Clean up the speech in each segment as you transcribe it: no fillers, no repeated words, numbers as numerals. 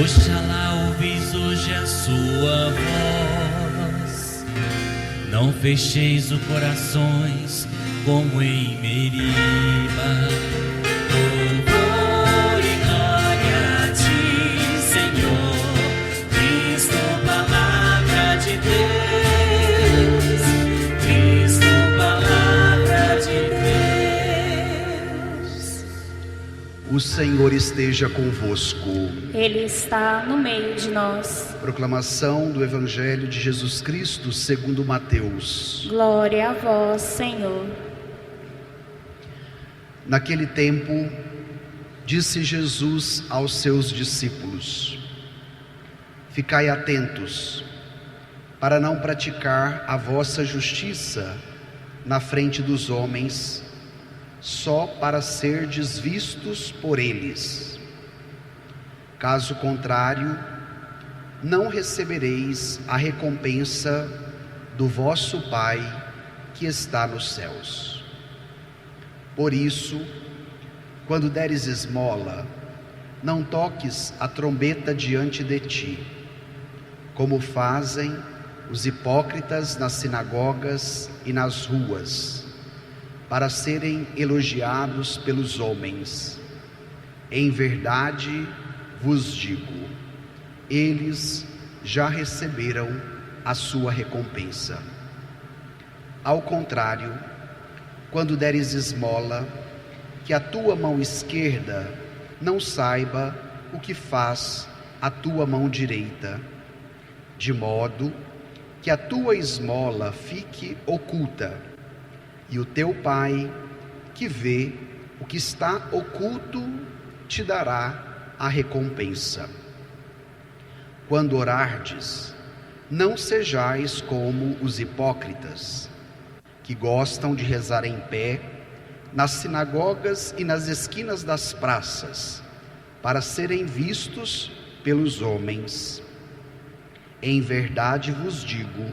Oxalá ouvis hoje a sua voz, não fecheis os corações como em Meriba. Louvor e glória a ti, Senhor, Cristo, palavra de Deus, Cristo, palavra de Deus. O Senhor esteja convosco. Ele está no meio de nós. Proclamação do Evangelho de Jesus Cristo segundo Mateus. Glória a vós, Senhor. Naquele tempo, disse Jesus aos seus discípulos: ficai atentos, para não praticar a vossa justiça na frente dos homens, só para serdes vistos por eles. Caso contrário, não recebereis a recompensa do vosso Pai que está nos céus. Por isso, quando deres esmola, não toques a trombeta diante de ti, como fazem os hipócritas nas sinagogas e nas ruas, para serem elogiados pelos homens. Em verdade vos digo, eles já receberam a sua recompensa. Ao contrário, quando deres esmola, que a tua mão esquerda não saiba o que faz a tua mão direita, de modo que a tua esmola fique oculta, e o teu Pai, que vê o que está oculto, te dará a recompensa. Quando orardes, não sejais como os hipócritas, que gostam de rezar em pé nas sinagogas e nas esquinas das praças, para serem vistos pelos homens. Em verdade vos digo,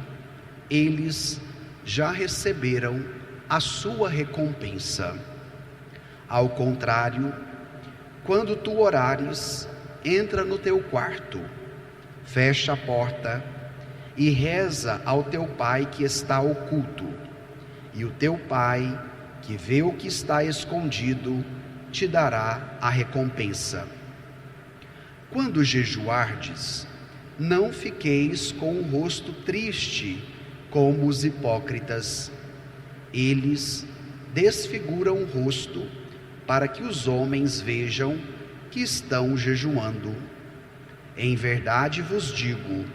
eles já receberam a sua recompensa. Ao contrário, quando tu orares, entra no teu quarto, fecha a porta e reza ao teu Pai que está oculto, e o teu Pai, que vê o que está escondido, te dará a recompensa. Quando jejuardes, não fiqueis com o rosto triste, como os hipócritas. Eles desfiguram o rosto, para que os homens vejam que estão jejuando. Em verdade vos digo,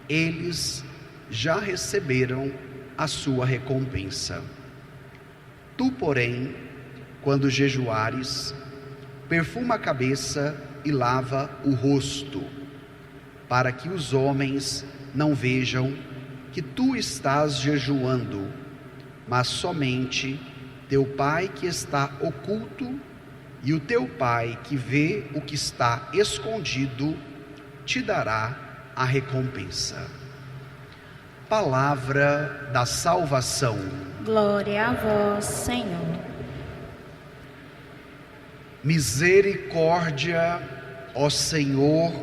eles já receberam a sua recompensa. Tu, porém, quando jejuares, perfuma a cabeça e lava o rosto, para que os homens não vejam que tu estás jejuando, mas somente teu Pai que está oculto, e o teu Pai que vê o que está escondido, te dará a recompensa. Palavra da salvação. Glória a vós, Senhor. Misericórdia, ó Senhor,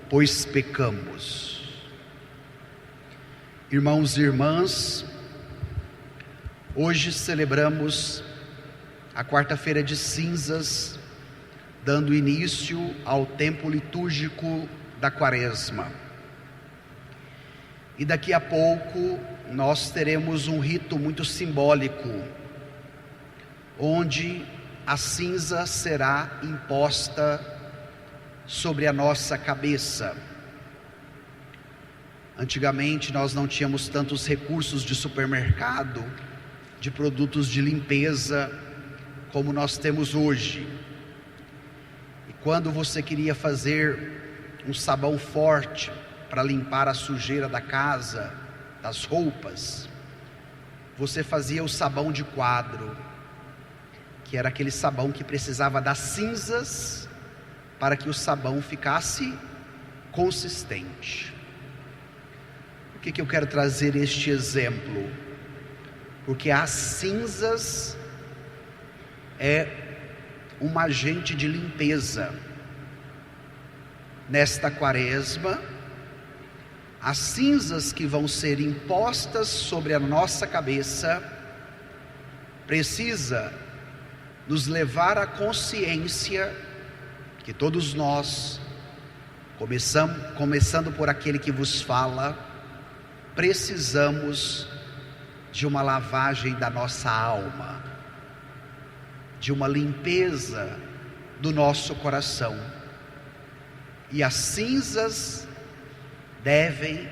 pois pecamos. Irmãos e irmãs, hoje celebramos a quarta-feira de cinzas, dando início ao tempo litúrgico da Quaresma. E daqui a pouco nós teremos um rito muito simbólico, onde a cinza será imposta sobre a nossa cabeça. Antigamente nós não tínhamos tantos recursos de supermercado, de produtos de limpeza, como nós temos hoje. E quando você queria fazer um sabão forte para limpar a sujeira da casa, das roupas, você fazia o sabão de quadro, que era aquele sabão que precisava das cinzas para que o sabão ficasse consistente. Por que eu quero trazer este exemplo? Porque as cinzas é um agente de limpeza. nesta quaresma, as cinzas que vão ser impostas sobre a nossa cabeça precisa nos levar à consciência que todos nós, começando por aquele que vos fala, precisamos de uma lavagem da nossa alma, de uma limpeza do nosso coração. E as cinzas devem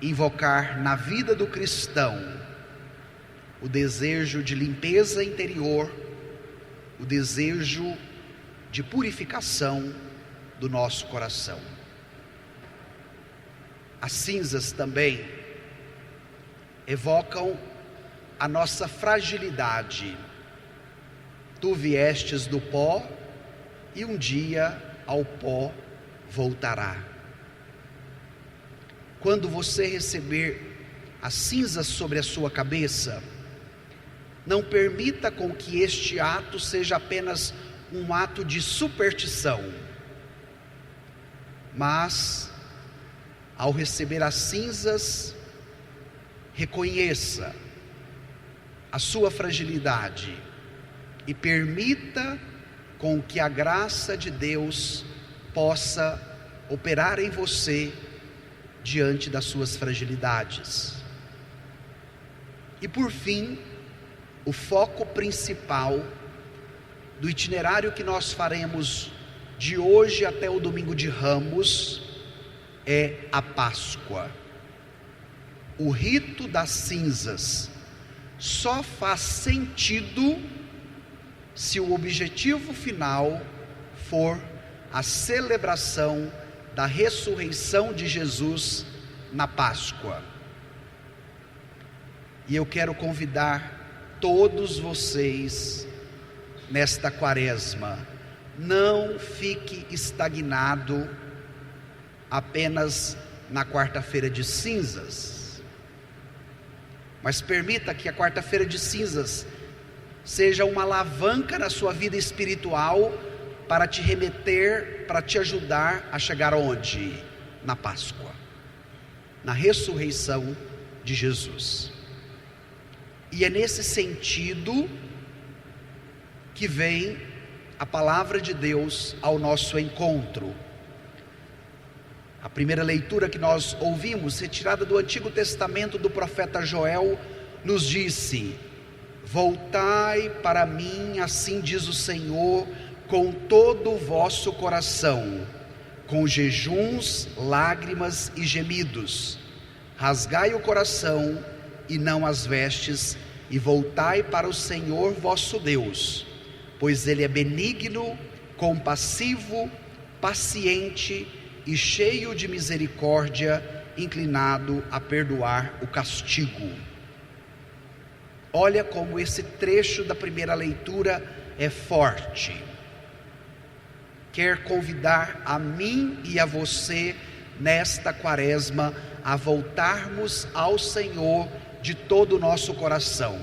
invocar na vida do cristão o desejo de limpeza interior, o desejo de purificação do nosso coração. As cinzas também evocam a nossa fragilidade. Tu viestes do pó e um dia ao pó voltará. Quando você receber as cinzas sobre a sua cabeça, não permita com que este ato seja apenas um ato de superstição, mas ao receber as cinzas, reconheça a sua fragilidade e permita com que a graça de Deus possa operar em você diante das suas fragilidades. E por fim, o foco principal do itinerário que nós faremos de hoje até o domingo de Ramos é a Páscoa. O rito das cinzas só faz sentido se o objetivo final for a celebração da ressurreição de Jesus na Páscoa. E eu quero convidar todos vocês nesta quaresma, não fique estagnado apenas na quarta-feira de cinzas, mas permita que a quarta-feira de cinzas seja uma alavanca na sua vida espiritual para te remeter, para te ajudar a chegar onde? Na Páscoa, na ressurreição de Jesus. E é nesse sentido que vem a palavra de Deus ao nosso encontro. A primeira leitura que nós ouvimos, retirada do Antigo Testamento do profeta Joel, nos disse: voltai para mim, assim diz o Senhor, com todo o vosso coração, com jejuns, lágrimas e gemidos. Rasgai o coração e não as vestes, e voltai para o Senhor vosso Deus, pois Ele é benigno, compassivo, paciente e cheio de misericórdia, inclinado a perdoar o castigo. Olha como esse trecho da primeira leitura é forte. Quer convidar a mim e a você nesta quaresma a voltarmos ao Senhor de todo o nosso coração.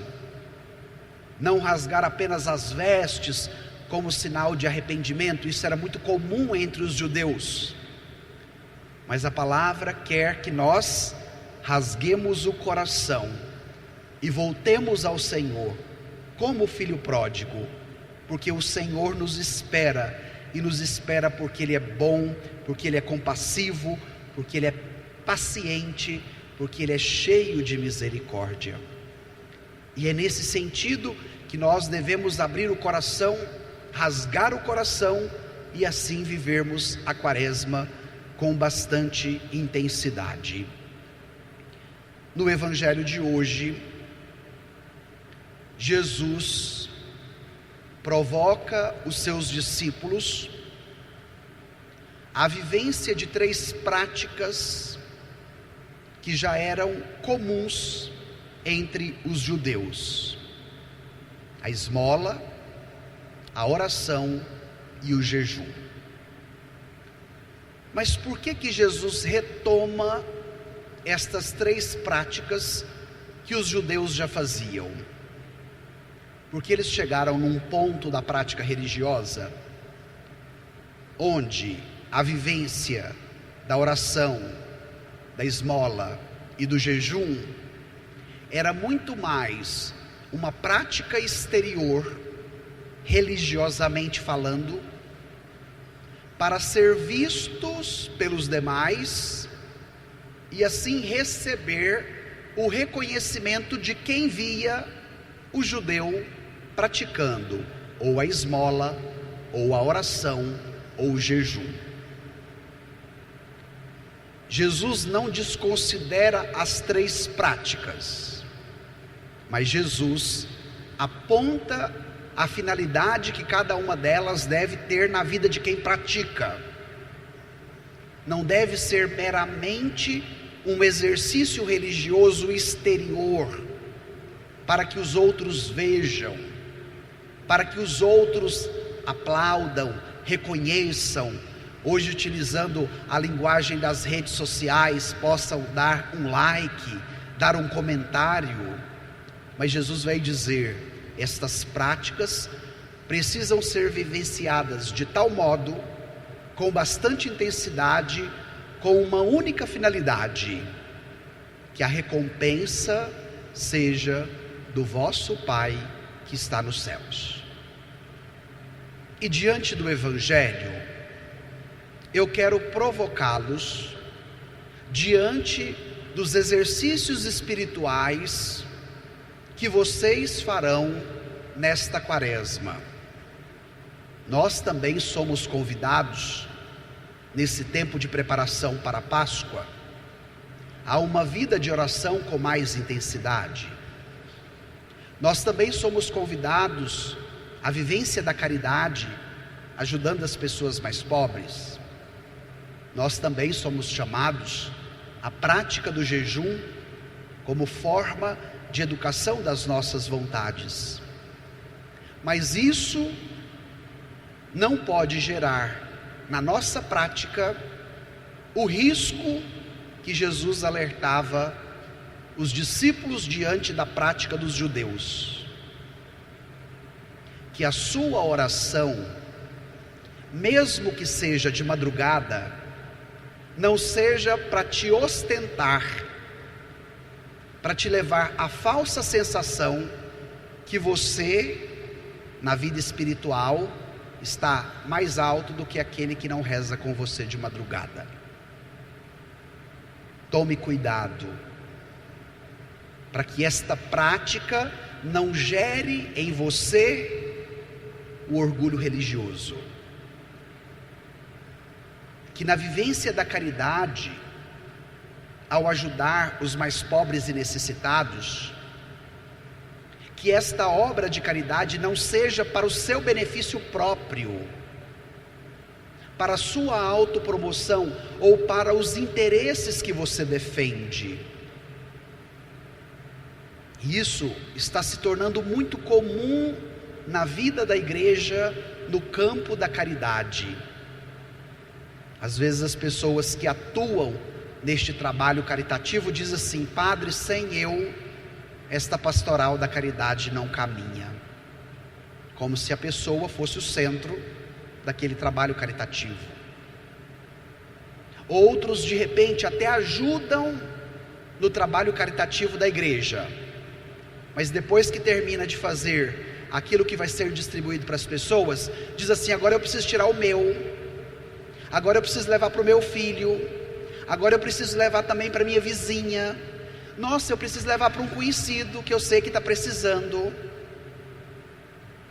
Não rasgar apenas as vestes como sinal de arrependimento, isso era muito comum entre os judeus. Mas a palavra quer que nós rasguemos o coração e voltemos ao Senhor, como o filho pródigo, porque o Senhor nos espera, e nos espera porque Ele é bom, porque Ele é compassivo, porque Ele é paciente, porque Ele é cheio de misericórdia. E é nesse sentido que nós devemos abrir o coração, rasgar o coração, e assim vivermos a quaresma com bastante intensidade. No Evangelho de hoje, Jesus provoca os seus discípulos à vivência de 3 práticas que já eram comuns entre os judeus: a esmola, a oração e o jejum. Mas por que Jesus retoma estas 3 práticas que os judeus já faziam? Porque eles chegaram num ponto da prática religiosa onde a vivência da oração, da esmola e do jejum era muito mais uma prática exterior, religiosamente falando, para ser vistos pelos demais e assim receber o reconhecimento de quem via o judeu praticando ou a esmola, ou a oração, ou o jejum. Jesus não desconsidera as três práticas, mas Jesus aponta a finalidade que cada uma delas deve ter na vida de quem pratica. Não deve ser meramente um exercício religioso exterior, para que os outros vejam, para que os outros aplaudam, reconheçam, hoje utilizando a linguagem das redes sociais, possam dar um like, dar um comentário. Mas Jesus vai dizer: estas práticas precisam ser vivenciadas de tal modo, com bastante intensidade, com uma única finalidade: que a recompensa seja do vosso Pai que está nos céus. E diante do Evangelho, eu quero provocá-los, diante dos exercícios espirituais que vocês farão nesta quaresma. Nós também somos convidados, nesse tempo de preparação para a Páscoa, a uma vida de oração com mais intensidade. Nós também somos convidados à vivência da caridade, ajudando as pessoas mais pobres. Nós também somos chamados à prática do jejum como forma de educação das nossas vontades. Mas isso não pode gerar na nossa prática o risco que Jesus alertava os discípulos diante da prática dos judeus: que a sua oração, mesmo que seja de madrugada, não seja para te ostentar, para te levar à falsa sensação que você, na vida espiritual, está mais alto do que aquele que não reza com você de madrugada. Tome cuidado, para que esta prática não gere em você o orgulho religioso. Que na vivência da caridade, ao ajudar os mais pobres e necessitados, que esta obra de caridade não seja para o seu benefício próprio, para a sua autopromoção ou para os interesses que você defende. Isso está se tornando muito comum na vida da igreja, no campo da caridade. Às vezes as pessoas que atuam neste trabalho caritativo dizem assim: padre, sem eu, esta pastoral da caridade não caminha. Como se a pessoa fosse o centro daquele trabalho caritativo. Outros de repente até ajudam no trabalho caritativo da igreja, mas depois que termina de fazer aquilo que vai ser distribuído para as pessoas, diz assim: agora eu preciso tirar o meu, agora eu preciso levar para o meu filho, agora eu preciso levar também para a minha vizinha, nossa, eu preciso levar para um conhecido que eu sei que está precisando.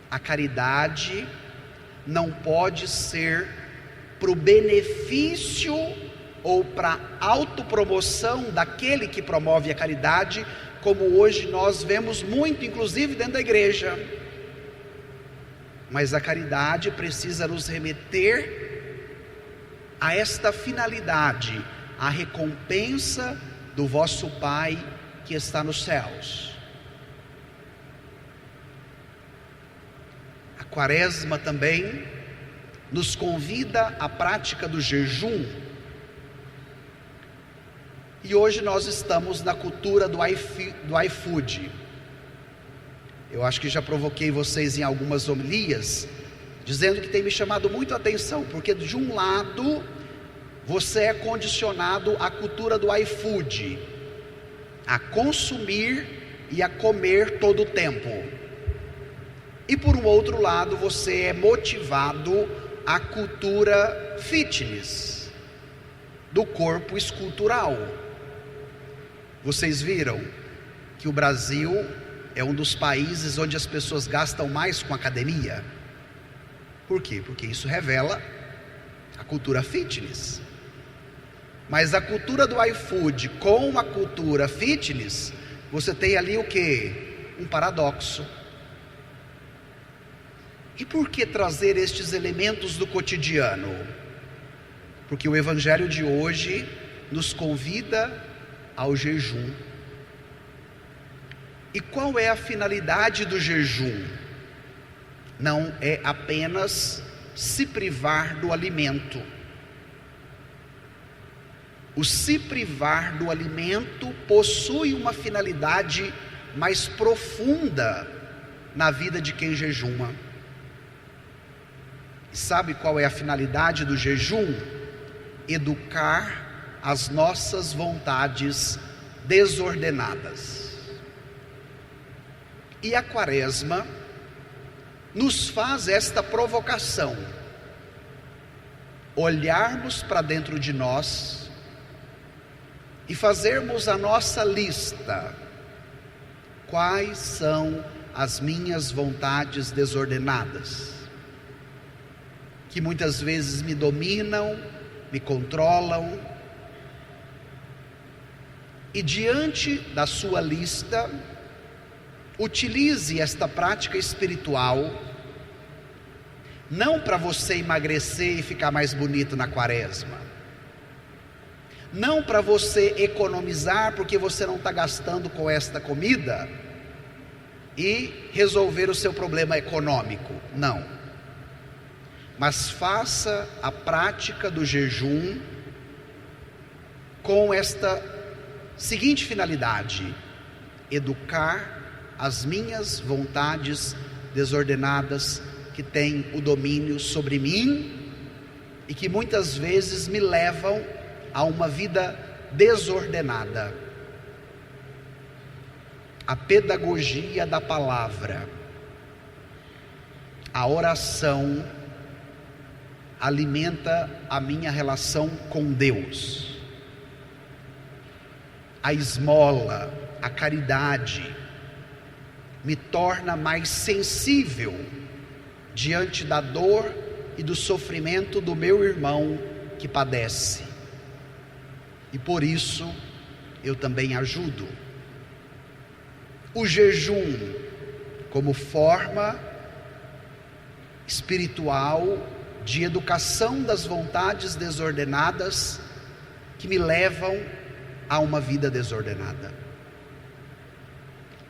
A caridade não pode ser para o benefício ou para a autopromoção daquele que promove a caridade, como hoje nós vemos muito, inclusive dentro da igreja. Mas a caridade precisa nos remeter a esta finalidade: a recompensa do vosso Pai que está nos céus. A quaresma também nos convida à prática do jejum. E hoje nós estamos na cultura do iFood. Eu acho que já provoquei vocês em algumas homilias dizendo que tem me chamado muito a atenção, porque de um lado você é condicionado à cultura do iFood, a consumir e a comer todo o tempo, e por um outro lado você é motivado à cultura fitness, do corpo escultural. Vocês viram que o Brasil é um dos países onde as pessoas gastam mais com academia? Por quê? Porque isso revela a cultura fitness. Mas a cultura do iFood com a cultura fitness, você tem ali o quê? Um paradoxo. E por que trazer estes elementos do cotidiano? Porque o Evangelho de hoje nos convida ao jejum. E qual é a finalidade do jejum? Não é apenas se privar do alimento. O se privar do alimento possui uma finalidade mais profunda na vida de quem jejuma. E sabe qual é a finalidade do jejum? Educar as nossas vontades desordenadas. E a Quaresma nos faz esta provocação: olharmos para dentro de nós e fazermos a nossa lista. Quais são as minhas vontades desordenadas, que muitas vezes me dominam, me controlam? E diante da sua lista, utilize esta prática espiritual, não para você emagrecer e ficar mais bonito na Quaresma, não para você economizar porque você não está gastando com esta comida e resolver o seu problema econômico, não. Mas faça a prática do jejum com esta seguinte finalidade: educar as minhas vontades desordenadas que têm o domínio sobre mim e que muitas vezes me levam a uma vida desordenada. A pedagogia da palavra, a oração, alimenta a minha relação com Deus. A esmola, a caridade, me torna mais sensível diante da dor e do sofrimento do meu irmão que padece. E por isso eu também ajudo. O jejum como forma espiritual de educação das vontades desordenadas que me levam a uma vida desordenada.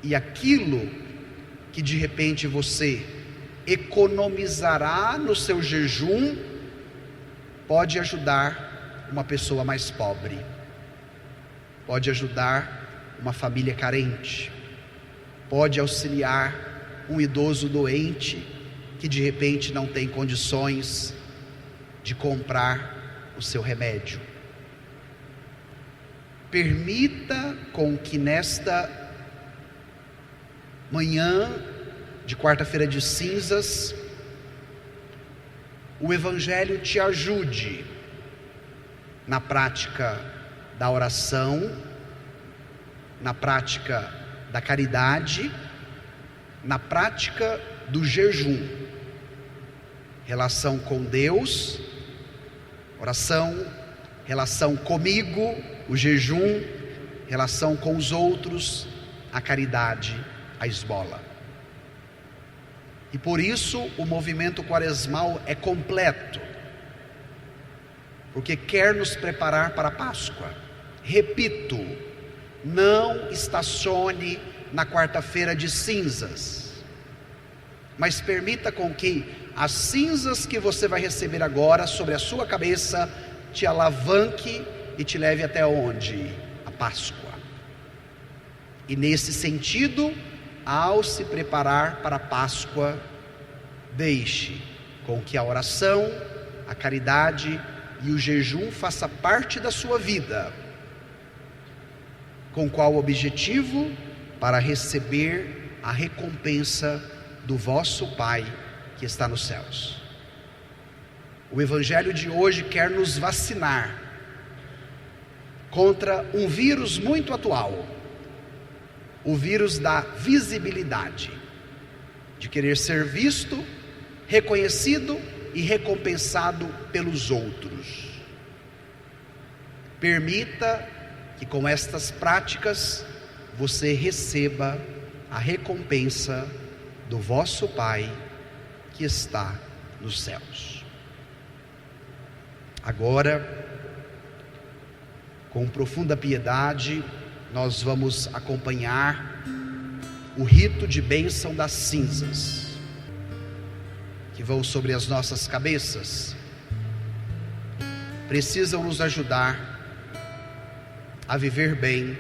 E aquilo que de repente você economizará no seu jejum pode ajudar uma pessoa mais pobre, pode ajudar uma família carente, pode auxiliar um idoso doente que de repente não tem condições de comprar o seu remédio. Permita com que nesta manhã de quarta-feira de cinzas, o Evangelho te ajude na prática da oração, na prática da caridade, na prática do jejum. Relação com Deus, oração, relação comigo, o jejum, relação com os outros, a caridade, a esmola. E por isso o movimento quaresmal é completo, porque quer nos preparar para a Páscoa. Repito, não estacione na quarta-feira de cinzas, mas permita com que as cinzas que você vai receber agora sobre a sua cabeça te alavanque e te leve até onde? A Páscoa. E nesse sentido, ao se preparar para a Páscoa, deixe com que a oração, a caridade e o jejum faça parte da sua vida. Com qual objetivo? Para receber a recompensa do vosso Pai que está nos céus. O Evangelho de hoje quer nos vacinar contra um vírus muito atual, o vírus da visibilidade, de querer ser visto, reconhecido e recompensado pelos outros. Permita que com estas práticas você receba a recompensa do vosso Pai que está nos céus. Agora, com profunda piedade, nós vamos acompanhar o rito de bênção das cinzas, que vão sobre as nossas cabeças. Precisam nos ajudar a viver bem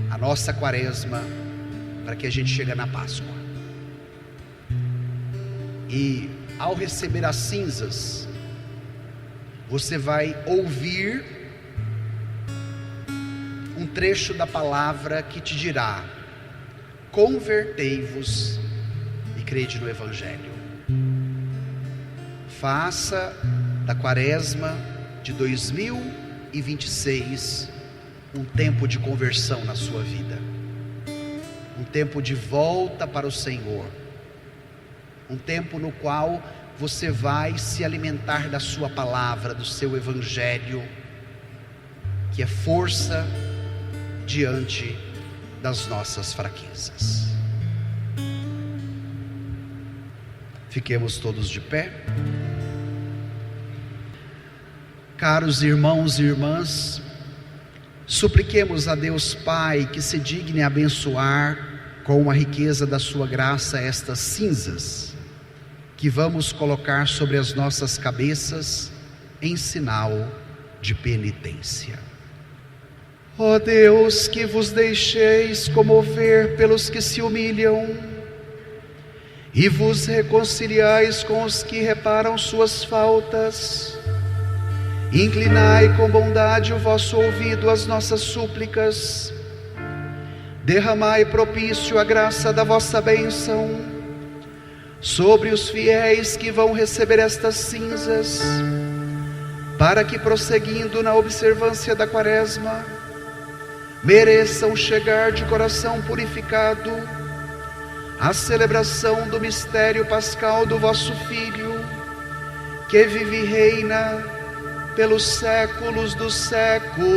a nossa quaresma, para que a gente chegue na Páscoa. E ao receber as cinzas, você vai ouvir um trecho da palavra que te dirá: convertei-vos e crede no Evangelho. Faça da quaresma de 2026 um tempo de conversão na sua vida, um tempo de volta para o Senhor, um tempo no qual você vai se alimentar da sua palavra, do seu Evangelho, que é força diante das nossas fraquezas. Fiquemos todos de pé. Caros irmãos e irmãs, supliquemos a Deus Pai que se digne abençoar com a riqueza da sua graça estas cinzas que vamos colocar sobre as nossas cabeças em sinal de penitência. Ó Deus, que vos deixeis comover pelos que se humilham e vos reconciliais com os que reparam suas faltas, inclinai com bondade o vosso ouvido às nossas súplicas, derramai propício a graça da vossa bênção sobre os fiéis que vão receber estas cinzas, para que, prosseguindo na observância da quaresma, mereçam chegar de coração purificado à celebração do mistério pascal do vosso Filho, que vive e reina pelos séculos dos séculos.